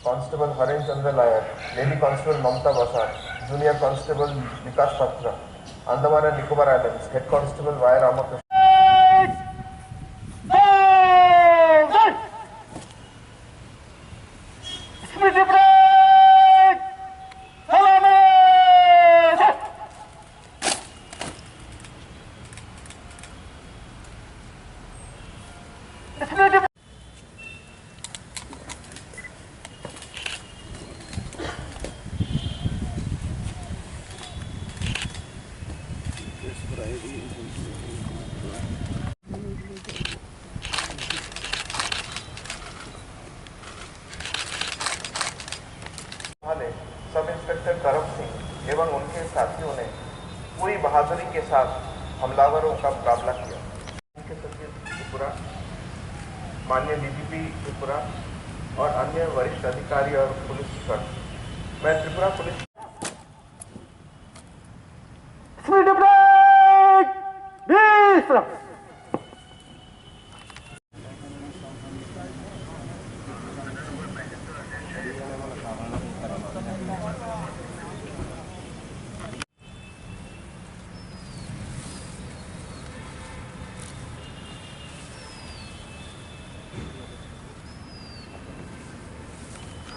Constable Haren Chandra Nair, lady constable Mamata Basar, junior constable Vikas Patra, Andaman and Nicobar islands, head constable Y Ramakrishna. Sub inspector करम सिंह एवं उनके साथियों ने पूरी बहादुरी के साथ हमलावरों का मुकाबला किया। मुख्य सचिव त्रिपुरा, माननीय डीजीपी त्रिपुरा और अन्य वरिष्ठ अधिकारी और पुलिस पर मैं त्रिपुरा पुलिस